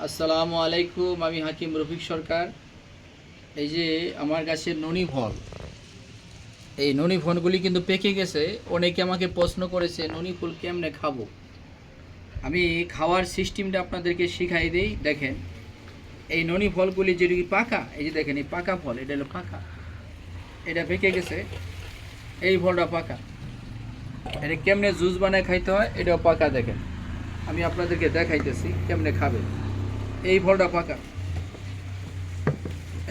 আসসালামু আলাইকুম। আমি হাকিম রফিক সরকার। এই যে আমার গাছের ননি ফল, এই ননি ফলগুলি কিন্তু পেকে গেছে। অনেকে আমাকে প্রশ্ন করেছে ননি ফল কেমনে খাবো। আমি খাওয়ার সিস্টেমটা আপনাদেরকে শিখাই দেই। দেখেন, এই ননি ফলগুলি যেগুলি পাকা, এই যে দেখেন এই পাকা ফল, এটা হলো পাকা, এটা পেকে গেছে। এই ফলটা পাকা, এটা কেমনে জুস বানায় খাইতে হয় এটাও পাকা। দেখেন, আমি আপনাদেরকে দেখাইতেছি কেমনে খাবে। এই ফলটা পাকা,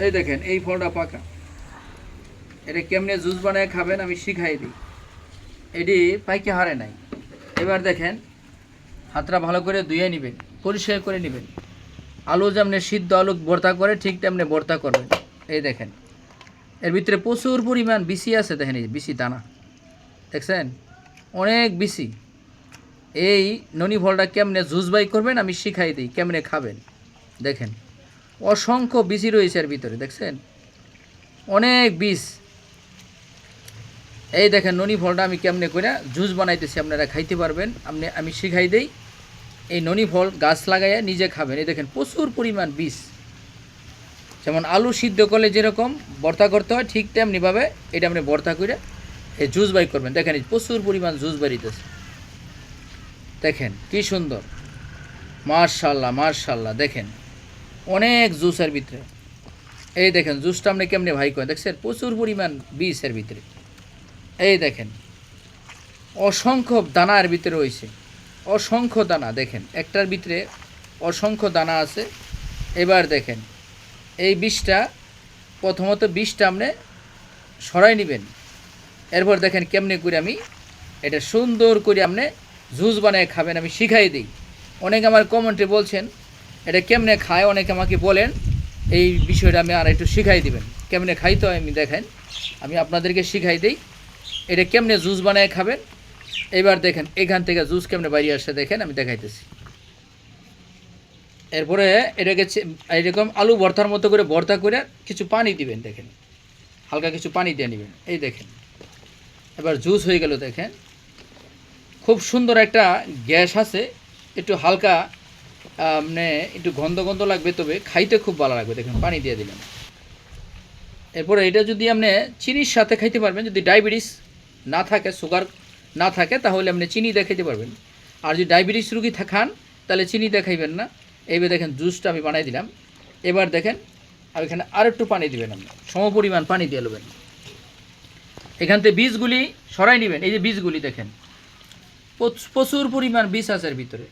এই দেখেন এই ফলটা পাকা, এটা কেমনে জুস বানায় খাবেন আমি শিখাই দিই। এটি পাইকে হারে নাই। এবার দেখেন, হাতটা ভালো করে ধুয়ে নেবেন, পরিষ্কার করে নেবেন। আলু যেমনি সিদ্ধ আলু ভর্তা করে ঠিক তেমনি ভর্তা করবেন। এই দেখেন, এর ভিতরে প্রচুর পরিমাণ বিসি আছে। দেখেন এই বিসি দানা দেখছেন, অনেক বিসি। এই ননি ফলটা কেমনে জুস বাই করবেন আমি শিখাই দিই, কেমনে খাবেন। দেখেন, অসংখ্য বিসি রয়েছে এর ভিতরে, দেখছেন অনেক বিষ। এই দেখেন ননি ফলটা আমি কেমনে করে জুস বানাইতেছি, আপনারা খাইতে পারবেন। আমি শিখাই দেই। এই ননি ফল গাছ লাগাইয়া নিজে খাবেন। এই দেখেন প্রচুর পরিমাণ বিষ। যেমন আলু সিদ্ধ করলে যেরকম ভর্তা করতে হয় ঠিক তেমনিভাবে এটা আপনি ভর্তা করে এই জুস বাই করবেন। দেখেন এই প্রচুর পরিমাণ জুস বেরিতেছে, দেখেন কি সুন্দর, মার্শাল্লাহ মার্শাল্লাহ। দেখেন অনেক জুসের ভিতরে। এই দেখেন জুসটা আপনি কেমনে ভাই করেন, দেখছেন প্রচুর পরিমাণ বিষের ভিতরে। এই দেখেন অসংখ্য দানা এর ভিতরে রয়েছে, অসংখ্য দানা। দেখেন একটার ভিতরে অসংখ্য দানা আছে। এবার দেখেন এই বিষটা, প্রথমত বিষটা আপনি সরাই নেবেন। এরপর দেখেন কেমনে করে আমি এটা সুন্দর করে আপনি জুস বানিয়ে খাবেন আমি শিখাই দিই। অনেকে আমার কমেন্টে বলছেন এটা কেমনে খায়, অনেকে আমাকে বলেন এই বিষয়টা আমি আর একটু শিখাই দিবেন কেমনে খাইতে হয়। আমি দেখেন আমি আপনাদেরকে শিখাই দিই এটা কেমনে জুস বানিয়ে খাবেন। এবার দেখেন এখান থেকে জুস কেমনে বাইরে আসে, দেখেন আমি দেখাইতেছি। এরপরে এটাকে এরকম আলু ভর্তার মতো করে ভর্তা করে কিছু পানি দিবেন। দেখেন হালকা কিছু পানি দিয়ে নেবেন। এই দেখেন এবার জুস হয়ে গেল। দেখেন খুব সুন্দর একটা গ্যাস আছে, একটু হালকা মানে একটু গন্ধ গন্ধ লাগবে, তবে খাইতে খুব ভালো লাগবে। দেখেন পানি দিয়ে দিলেন। এরপরে এটা যদি আপনি চিনির সাথে খাইতে পারবেন, যদি ডায়াবেটিস না থাকে, সুগার না থাকে, তাহলে আপনি চিনি দিয়ে খাইতে পারবেন। আর যদি ডায়াবেটিস রুগী খান তাহলে চিনি দিয়ে খাইবেন না। এইবার দেখেন জুসটা আমি বানাই দিলাম। এবার দেখেন আর এখানে আর একটু পানি দিবেন, আপনি সমপরিমাণ পানি দিয়ে নেবেন। এখান থেকে বীজগুলি সরাই নেবেন। এই যে বীজগুলি দেখেন প্রচুর পরিমাণ বীজ আছে এর ভিতরে,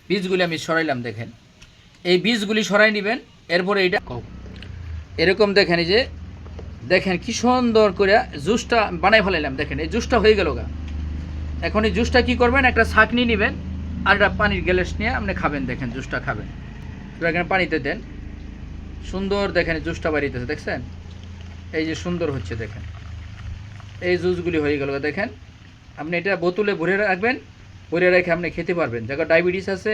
বীজগুলি আমি সরাইলাম। দেখেন এই বীজগুলি সরাই নেবেন। এরপরে এইটা এরকম দেখেন, এই যে দেখেন কি সুন্দর করে জুসটা বানাই ফেলাইলাম। দেখেন এই জুসটা হয়ে গেল গা। এখন এই জুসটা কী করবেন, একটা ছাঁকনি নেবেন আর একটা পানির গ্লাস নিয়ে আপনি খাবেন। দেখেন জুসটা খাবেন, এবার এখানে পানিতে দেন। সুন্দর দেখেন জুসটা বাড়িতেছে, দেখছেন এই যে সুন্দর হচ্ছে। দেখেন এই জুসগুলি হয়ে গেল। দেখেন আপনি এটা বোতলে ভরে রাখবেন, ভরে রেখে আপনি খেতে পারবেন। যারা ডায়াবেটিস আছে,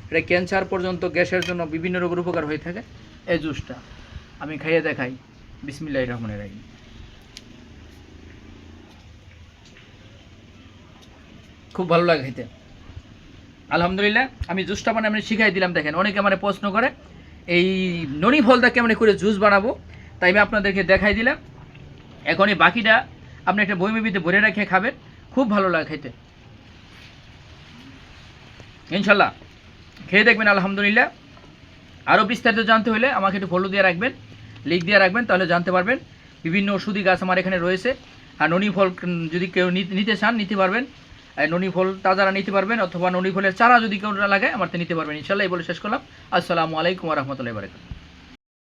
এটা ক্যান্সার পর্যন্ত, গ্যাসের জন্য বিভিন্ন রোগের উপকার হয়ে থাকে। এই জুসটা আমি খাইয়ে দেখাই। বিসমিল্লাহির রহমানির রহিম। খুব ভালো লাগে খেতে, আলহামদুলিল্লাহ। আমি জুসটা মানে আমি শিখাই দিলাম। দেখেন অনেকে আমার প্রশ্ন করে এই ননি ফলটা কেমন করে জুস বানাবো, তাই আমি আপনাদেরকে দেখাই দিলাম। এখন এই বাকিটা আপনি একটা বইমের ভরে রেখে খাবেন, খুব ভালো লাগে খেতে। ইনশাল্লাহ খেয়ে দেখবেন, আলহামদুলিল্লাহ। আরও বিস্তারিত জানতে হলে আমাকে একটু ফলো দিয়ে রাখবেন, লিখ দিয়ে রাখবেন, তাহলে জানতে পারবেন। বিভিন্ন ওষুধি গাছ আমার এখানে রয়েছে। আর ননি ফল যদি কেউ নিতে চান নিতে পারবেন। ননি ফল তাজারা নিতে পারবেন, অথবা ননি ফলের চারা যদি কেউ লাগায় আমার তো নিতে পারবেন। ইনশাল্লাহ এই বলে শেষ করলাম। আসসালামু আলাইকুম ওয়া রাহমাতুল্লাহি ওয়া বারাকাতুহু।